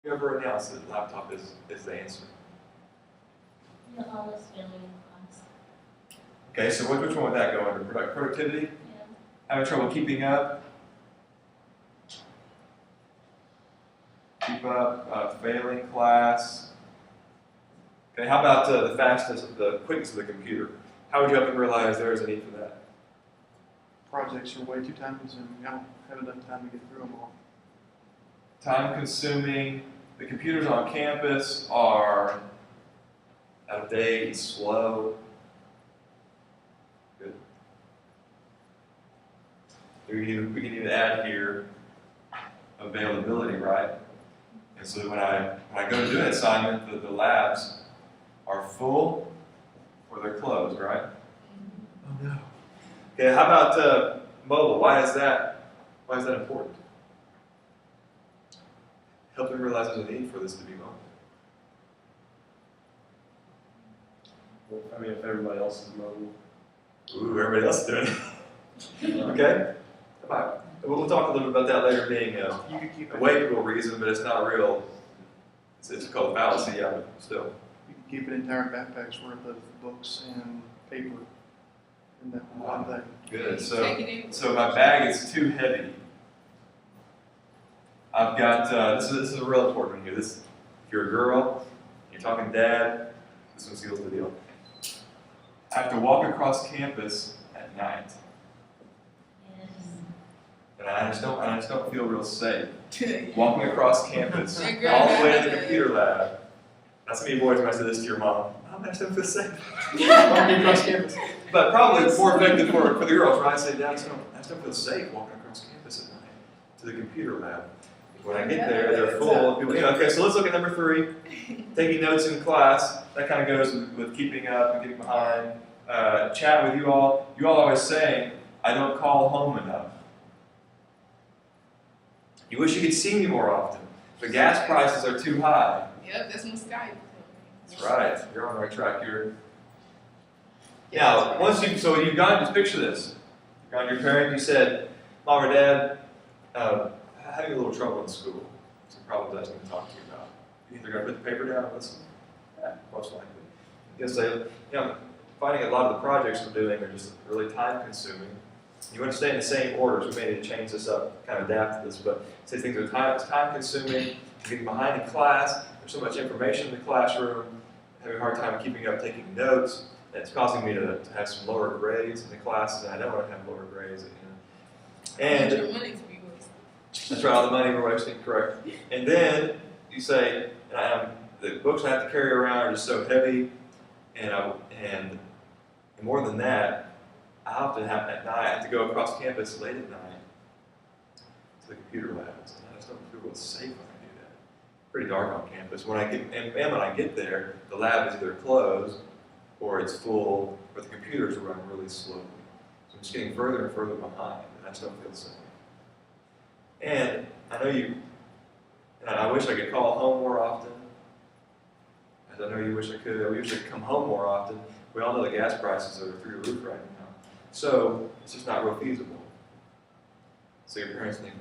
Whoever announced that the laptop is the answer. Yeah, always failing in class. Okay, so which one would that go under? Productivity? Yeah. Having trouble keeping up? Keep up, failing class. Okay, how about the fastness, the quickness of the computer? How would you have to realize there is a need for that? Projects are way too time consuming. I don't have enough time to get through them all. Time consuming. The computers on campus are out of date, slow. Good. We can even add here availability, right? And so when I go to do an assignment, the labs are full or they're closed, right? Oh no. Okay, how about mobile? Why is that important? Help them realize there's a need for this to be mobile. Well, I mean, if everybody else is mobile. Ooh, everybody else is doing it. Okay. We'll talk a little bit about that later, being You could keep a weighable reason, but it's not real. It's called fallacy, yeah, but still. You could keep an entire backpack's worth of books and paper in that one thing. Good. So my bag is too heavy. I've got this is a real important one here. If you're a girl, you're talking dad, this one seals the deal. I have to walk across campus at night. Yes. And I just don't feel real safe. Walking across campus, all the way to the computer lab. That's many boys when I said this to your mom. Mom, I just don't feel safe. Walking across campus. But probably it's more effective for the girls, right? I say, Dad, I just don't feel safe walking across campus at night to the computer lab. When I get there, they're full of people. Okay, so let's look at number 3. Taking notes in class. That kind of goes with keeping up and getting behind. Chat with you all. You all always saying, I don't call home enough. You wish you could see me more often. The gas prices are too high. Yep, that's my Skype. That's right. You're on the right track here. Now, so you've gone, just picture this. You've gone to your parent, you said, Mom or Dad, having a little trouble in school. Some problems I was going to talk to you about. You're either going to put the paper down or listen. Yeah, most likely. You'll say, finding a lot of the projects we're doing are just really time consuming. You want to stay in the same orders. We may need to change this up, kind of adapt to this, but say things are time consuming, getting behind in class, there's so much information in the classroom, having a hard time keeping up, taking notes. It's causing me to have some lower grades in the classes, and I don't want to have lower grades. And your money to be wasted. that's right, all the money we're wasting, correct. And then you say, the books I have to carry around are just so heavy, and more than that, I often have at night, I have to go across campus late at night to the computer labs, and I just don't feel real safe when I do that. Pretty dark on campus. When I get there, the lab is either closed, or it's full, or the computers run really slowly. So I'm just getting further and further behind, and I just don't feel safe. And I know and I wish I could call home more often. As I know you wish I could. I wish I could come home more often. We all know the gas prices are through the roof right now. So it's just not real feasible. So your parents think,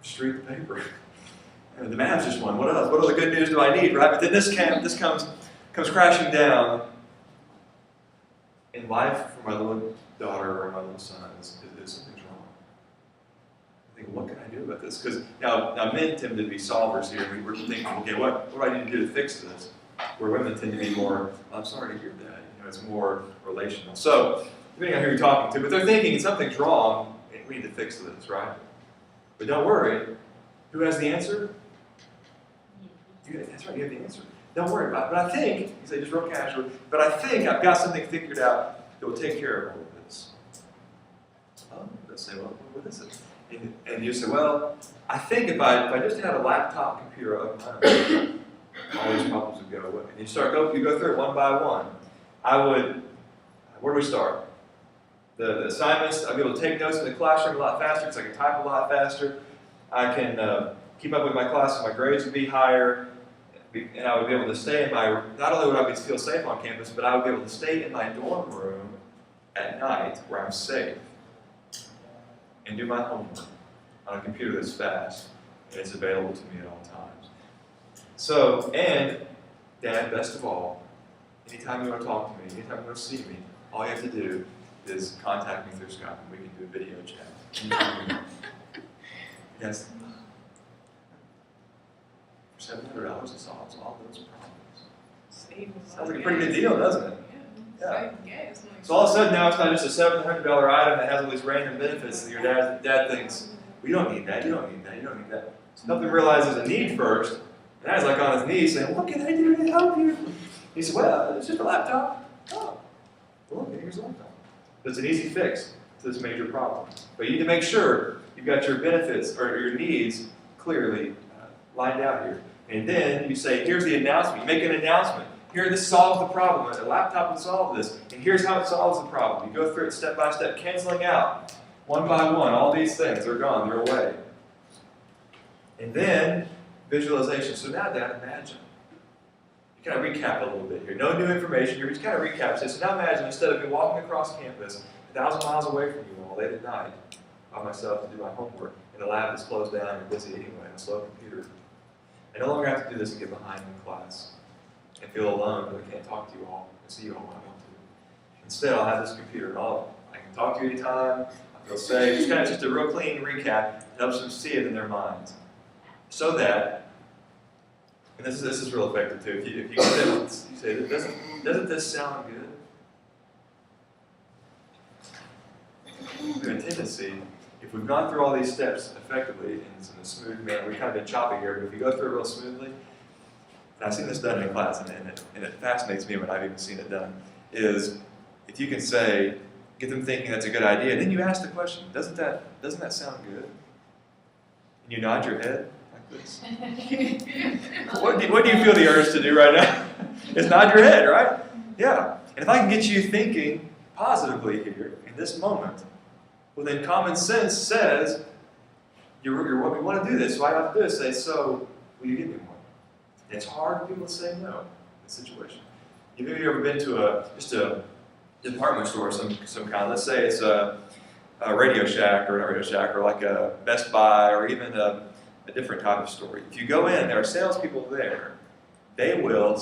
just read the paper. And the math's just one. What else? What other good news do I need, right? But then this comes crashing down. In life, for my little daughter or my little son, is something's wrong. I think, what can I do about this? Because now men tend to be solvers here. We're thinking, okay, what do I need to do to fix this? Where women tend to be more, I'm sorry to hear that. It's more relational. So, depending on who you're talking to, but they're thinking something's wrong, and we need to fix this, right? But don't worry. Who has the answer? That's right, you have the answer. Don't worry about it. But I think, you say just real casual, but I think I've got something figured out that will take care of all of this. Oh, they'll say, well, what is it? And you say, well, I think if I just had a laptop computer of my own, all these problems would go away. And you go through it one by one. Where do we start? The assignments, I'll be able to take notes in the classroom a lot faster because I can type a lot faster. I can keep up with my classes, my grades would be higher, and I would be able to stay in not only would I feel safe on campus, but I would be able to stay in my dorm room at night where I'm safe and do my homework on a computer that's fast and it's available to me at all times. So, and Dad, best of all, anytime you want to talk to me, anytime you want to see me, all you have to do is contact me through Skype and we can do a video chat. Yes. For $700 it solves all those problems. Sounds like a pretty good deal, doesn't it? Yeah. So all of a sudden now it's not just a $700 item that has all these random benefits that your dad thinks, we don't need that, you don't need that, you don't need that. So help him realize there's a need first. And Dad's like on his knees saying, what can I do to help you? He said, well, it's just a laptop. Oh, well, okay, here's a laptop. It's an easy fix to this major problem. But you need to make sure you've got your benefits or your needs clearly lined out here. And then you say, here's the announcement. You make an announcement. Here, this solves the problem. A laptop will solve this. And here's how it solves the problem. You go through it step by step, canceling out, one by one. All these things are gone. They're away. And then visualization. So now, Dad, imagine. You kind of recap a little bit here. No new information. You're just kind of recaps this. So now imagine, instead of me walking across campus 1,000 miles away from you all late at night by myself to do my homework in a lab that's closed down and busy anyway, on a slow computer, I no longer have to do this and get behind in class and feel alone because I can't talk to you all and see you all when I want to. Instead, I'll have this computer and I can talk to you anytime. I feel safe. It's kind of just a real clean recap. It helps them see it in their minds. So that, and this is real effective too. If you get them, you say, doesn't this sound good? We have a tendency, if we've gone through all these steps effectively in a smooth manner, we've kind of been choppy here, but if you go through it real smoothly, and I've seen this done in class, and it fascinates me when I've even seen it done, is if you can say, get them thinking that's a good idea, and then you ask the question, doesn't that sound good? And you nod your head like this. What do you feel the urge to do right now? Is nod your head, right? Yeah. And if I can get you thinking positively here in this moment, well then common sense says, you're what we want to do this. So all I have to do is say, so will you give me one? And it's hard for people to say no in this situation. Have you ever been to just a department store of some kind? Let's say it's a Radio Shack or not Radio Shack or like a Best Buy or even a different type of store. If you go in, there are salespeople there. They will,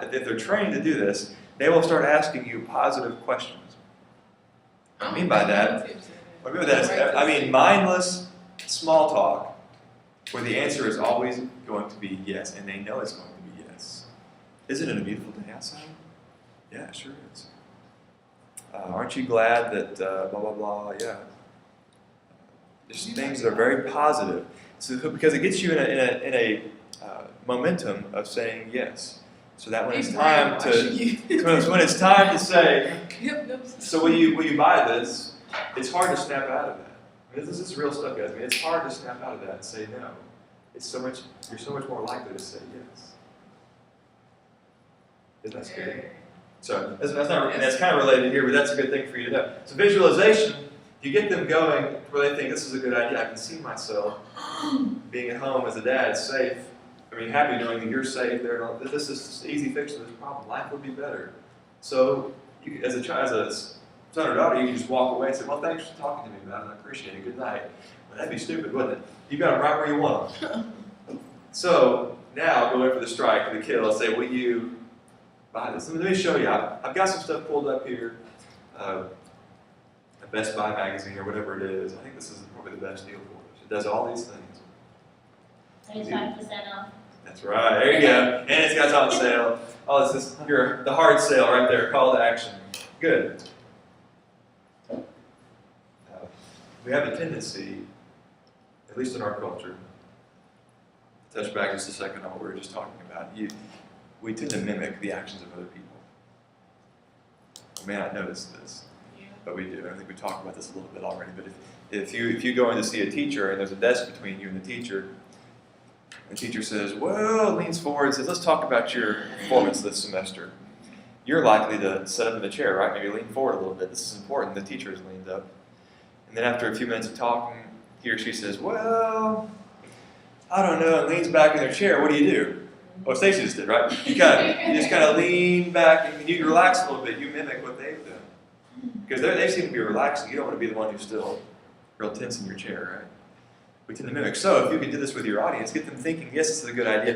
if they're trained to do this, they will start asking you positive questions. What I mean by that, I mean mindless small talk where the answer is always going to be yes, and they know it's going to be yes. Isn't it a beautiful day outside? Yeah, it sure is. Aren't you glad that blah, blah, blah, yeah. Just things that are very positive. So, because it gets you in a momentum of saying yes. So that when it's time to say, so will you buy this? It's hard to snap out of that. I mean, this is real stuff, guys. I mean, it's hard to snap out of that and say no. You're so much more likely to say yes. Isn't that scary? So that's kind of related here, but that's a good thing for you to know. So visualization, you get them going where they think this is a good idea. I can see myself being at home as a dad, safe. I mean, happy knowing that you're safe there. This is an easy fix to this problem. Life would be better. So, as a son or daughter, you can just walk away and say, well, thanks for talking to me about it. I appreciate it. Good night. Well, that'd be stupid, wouldn't it? You got them right where you want them. So, now go in for the strike, for the kill, and say, will you buy this? Let me show you. I've got some stuff pulled up here. A Best Buy magazine or whatever it is. I think this is probably the best deal for us. It does all these things. 35% off. That's right. There you go. And it's got on sale. Oh, this is the hard sale right there. Call to action. Good. We have a tendency, at least in our culture, to touch back just a second on what we were just talking about. We tend to mimic the actions of other people. You may not notice this, but we do. I think we talked about this a little bit already. But if you go in to see a teacher and there's a desk between you and the teacher says, well, leans forward and says, let's talk about your performance this semester. You're likely to sit up in the chair, right? Maybe lean forward a little bit. This is important. The teacher has leaned up. And then after a few minutes of talking, he or she says, well, I don't know, and leans back in their chair. What do you do? Well, Stacey just did, right? You just kind of lean back and you relax a little bit. You mimic what they've done. Because they seem to be relaxing. You don't want to be the one who's still real tense in your chair, right? we tend to mimic. So if you could do this with your audience, get them thinking, yes, this is a good idea.